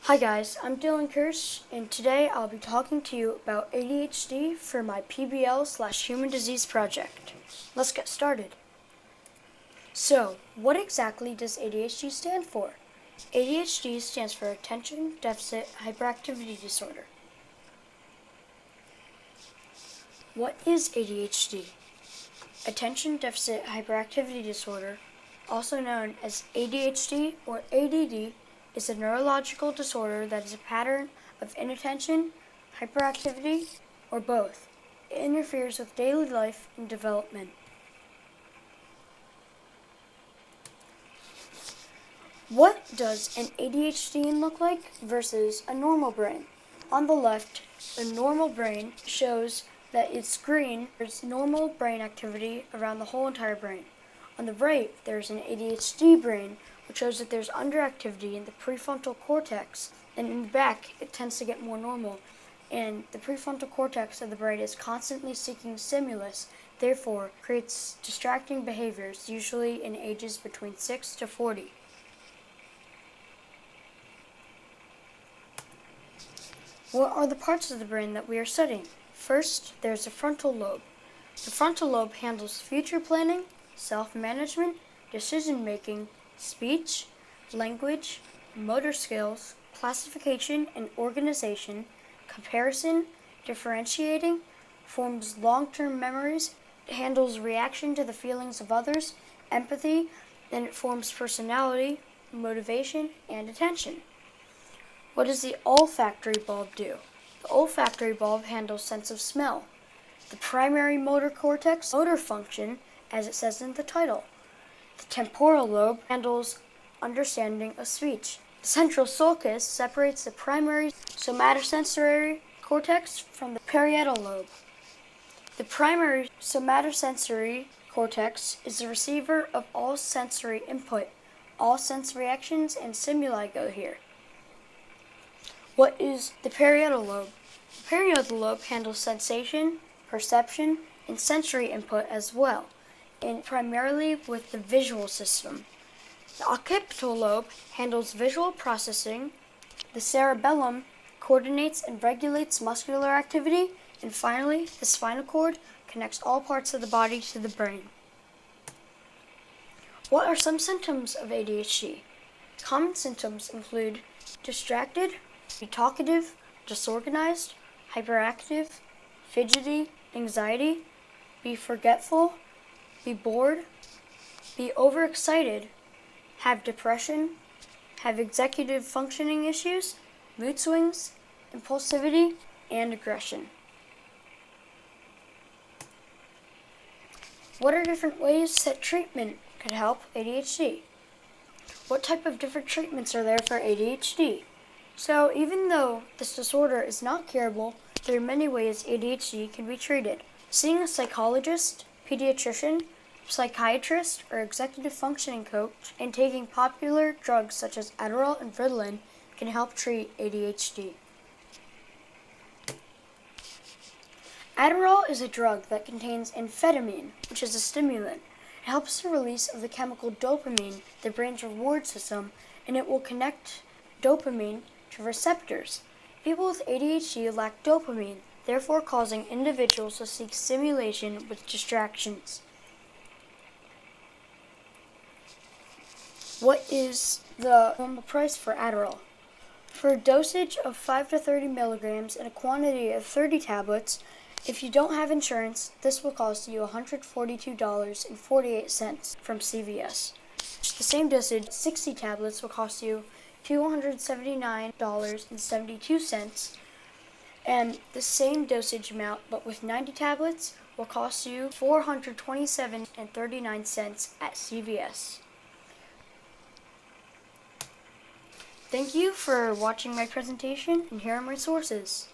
Hi guys, I'm Dylan Kirsch, and today I'll be talking to you about ADHD for my PBL/Human Disease project. Let's get started. So, what exactly does ADHD stand for? ADHD stands for Attention Deficit Hyperactivity Disorder. What is ADHD? Attention Deficit Hyperactivity Disorder, also known as ADHD or ADD, is a neurological disorder that is a pattern of inattention, hyperactivity, or both. It interferes with daily life and development. What does an ADHD look like versus a normal brain? On the left, a normal brain shows that it's green. There's normal brain activity around the whole entire brain. On the right, there's an ADHD brain, which shows that there's underactivity in the prefrontal cortex, and in the back, it tends to get more normal. And the prefrontal cortex of the brain is constantly seeking stimulus, therefore creates distracting behaviors, usually in ages between 6 to 40. What are the parts of the brain that we are studying? First, there's the frontal lobe. The frontal lobe handles future planning, self-management, decision-making, speech, language, motor skills, classification and organization, comparison, differentiating, forms long-term memories, handles reaction to the feelings of others, empathy, and it forms personality, motivation, and attention. What does the olfactory bulb do? The olfactory bulb handles sense of smell. The primary motor cortex, motor function, as it says in the title. The temporal lobe handles understanding of speech. The central sulcus separates the primary somatosensory cortex from the parietal lobe. The primary somatosensory cortex is the receiver of all sensory input. All sense reactions and stimuli go here. What is the parietal lobe? The parietal lobe handles sensation, perception, and sensory input as well, and primarily with the visual system. The occipital lobe handles visual processing. The cerebellum coordinates and regulates muscular activity. And finally, the spinal cord connects all parts of the body to the brain. What are some symptoms of ADHD? Common symptoms include distracted, be talkative, disorganized, hyperactive, fidgety, anxiety, be forgetful, be bored, be overexcited, have depression, have executive functioning issues, mood swings, impulsivity, and aggression. What are different ways that treatment could help ADHD? What type of different treatments are there for ADHD? So even though this disorder is not curable, there are many ways ADHD can be treated. Seeing a psychologist, pediatrician, psychiatrist, or executive functioning coach, and taking popular drugs such as adderall and Ritalin can help treat ADHD. Adderall is a drug that contains amphetamine, which is a stimulant. It helps the release of the chemical dopamine, the brain's reward system, and it will connect dopamine to receptors. People with ADHD lack dopamine, therefore causing individuals to seek stimulation with distractions. What is the normal price for Adderall? For a dosage of 5 to 30 milligrams and a quantity of 30 tablets, if you don't have insurance, this will cost you $142.48 from CVS. The same dosage, 60 tablets, will cost you $279.72, and the same dosage amount, but with 90 tablets, will cost you $427.39 at CVS. Thank you for watching my presentation, and here are my sources.